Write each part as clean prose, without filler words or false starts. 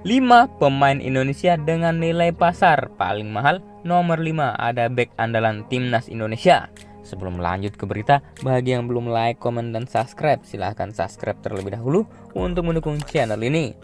5 pemain Indonesia dengan nilai pasar paling mahal. Nomor 5 ada bek andalan timnas Indonesia. Sebelum lanjut ke berita, bagi yang belum like, komen, dan subscribe, silahkan subscribe terlebih dahulu untuk mendukung channel ini.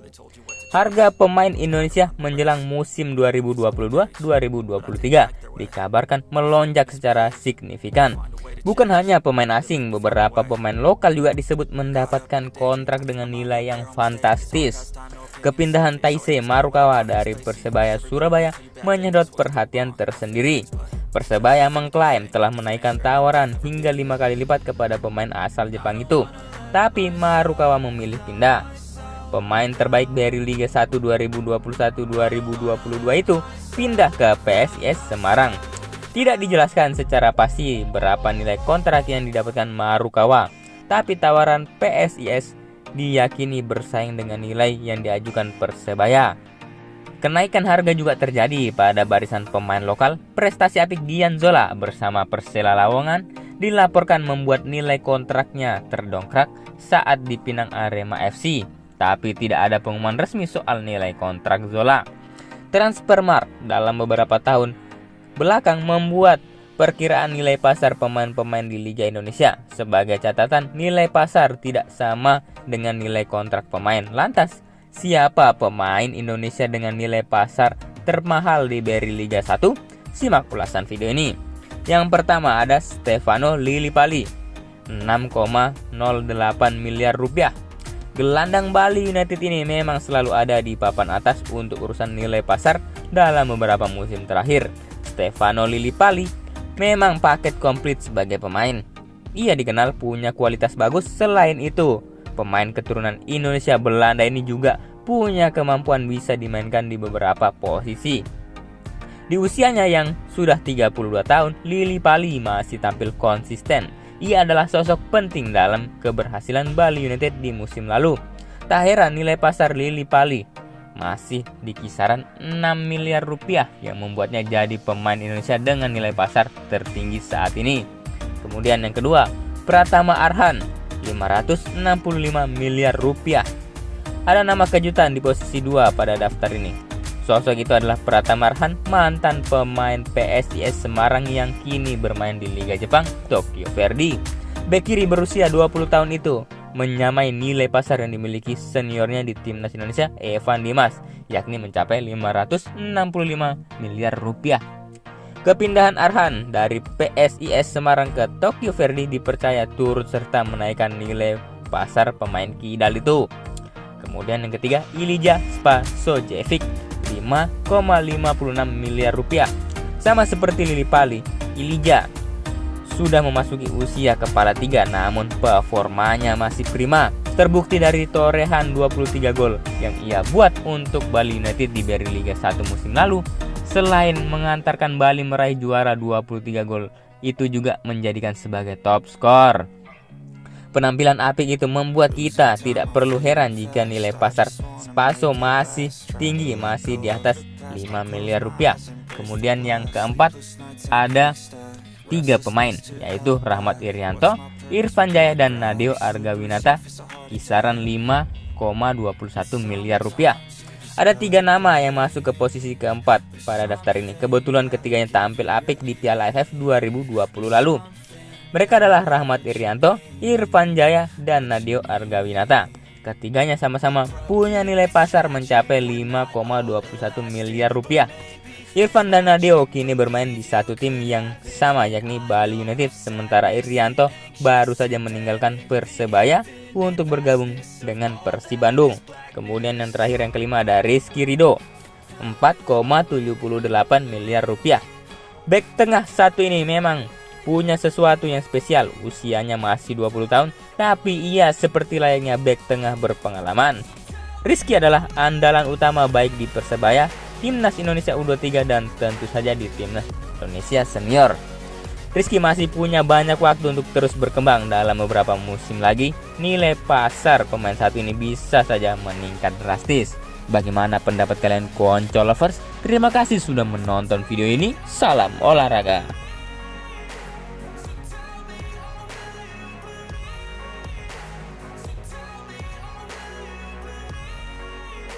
Harga pemain Indonesia menjelang musim 2022-2023 dikabarkan melonjak secara signifikan. Bukan hanya pemain asing, beberapa pemain lokal juga disebut mendapatkan kontrak dengan nilai yang fantastis. Kepindahan Taisei Marukawa dari Persebaya Surabaya menyedot perhatian tersendiri. Persebaya mengklaim telah menaikkan tawaran hingga 5 kali lipat kepada pemain asal Jepang itu, tapi Marukawa memilih pindah. Pemain terbaik dari Liga 1 2021-2022 itu pindah ke PSIS Semarang. Tidak dijelaskan secara pasti berapa nilai kontrak yang didapatkan Marukawa, tapi tawaran PSIS diyakini bersaing dengan nilai yang diajukan Persebaya. Kenaikan harga juga terjadi pada barisan pemain lokal. Prestasi apik Dian Zola bersama Persela Lamongan dilaporkan membuat nilai kontraknya terdongkrak saat dipinang Arema FC, tapi tidak ada pengumuman resmi soal nilai kontrak Zola. Transfermarkt dalam beberapa tahun belakang membuat perkiraan nilai pasar pemain-pemain di Liga Indonesia. Sebagai catatan, nilai pasar tidak sama dengan nilai kontrak pemain. Lantas, siapa pemain Indonesia dengan nilai pasar termahal di Beri Liga 1? Simak ulasan video ini. Yang pertama ada Stefano Lillipali, 6,08 miliar rupiah. Gelandang Bali United ini memang selalu ada di papan atas untuk urusan nilai pasar dalam beberapa musim terakhir. Stefano Lillipali memang paket komplit sebagai pemain. Ia dikenal punya kualitas bagus. Selain itu, pemain keturunan Indonesia Belanda ini juga punya kemampuan bisa dimainkan di beberapa posisi. Di usianya yang sudah 32 tahun, Lillipali masih tampil konsisten. Ia adalah sosok penting dalam keberhasilan Bali United di musim lalu. Tak heran nilai pasar Lillipali masih di kisaran 6 miliar rupiah yang membuatnya jadi pemain Indonesia dengan nilai pasar tertinggi saat ini. Kemudian yang kedua, Pratama Arhan, 565 miliar rupiah. Ada nama kejutan di posisi 2 pada daftar ini. Sosok itu adalah Pratama Arhan, mantan pemain PSIS Semarang yang kini bermain di Liga Jepang, Tokyo Verdy. Bek kiri berusia 20 tahun itu menyamai nilai pasar yang dimiliki seniornya di timnas Indonesia, Evan Dimas, yakni mencapai 565 miliar rupiah. Kepindahan Arhan dari PSIS Semarang ke Tokyo Verdy dipercaya turut serta menaikkan nilai pasar pemain kidal itu. Kemudian yang ketiga, Ilija Spasojevic, 5,56 miliar rupiah. Sama seperti Lillipali, Ilija sudah memasuki usia kepala 3, namun performanya masih prima. Terbukti dari torehan 23 gol yang ia buat untuk Bali United di Beri Liga 1 musim lalu. Selain mengantarkan Bali meraih juara 23 gol, itu juga menjadikan sebagai top skor. Penampilan apik itu membuat kita tidak perlu heran jika nilai pasar Spaso masih tinggi, masih di atas 5 miliar rupiah. Kemudian yang keempat ada 3 pemain, yaitu Rahmat Irianto, Irfan Jaya, dan Nadeo Argawinata, kisaran 5,21 miliar rupiah. Ada 3 nama yang masuk ke posisi keempat pada daftar ini. Kebetulan ketiganya tampil apik di Piala AFF 2020 lalu. Mereka adalah Rahmat Irianto, Irfan Jaya, dan Nadeo Argawinata. Ketiganya sama-sama punya nilai pasar mencapai 5,21 miliar rupiah. Irfan dan Nadeo kini bermain di satu tim yang sama, yakni Bali United. Sementara Irianto baru saja meninggalkan Persebaya untuk bergabung dengan Persib Bandung. Kemudian yang terakhir yang kelima ada Rizky Ridho, 4,78 miliar rupiah. Bek tengah satu ini memang punya sesuatu yang spesial. Usianya masih 20 tahun, tapi ia seperti layaknya bek tengah berpengalaman. Rizky adalah andalan utama baik di Persebaya, Timnas Indonesia U23, dan tentu saja di Timnas Indonesia Senior. Rizky masih punya banyak waktu untuk terus berkembang. Dalam beberapa musim lagi, nilai pasar pemain satu ini bisa saja meningkat drastis. Bagaimana pendapat kalian, Konco Lovers? Terima kasih sudah menonton video ini. Salam olahraga.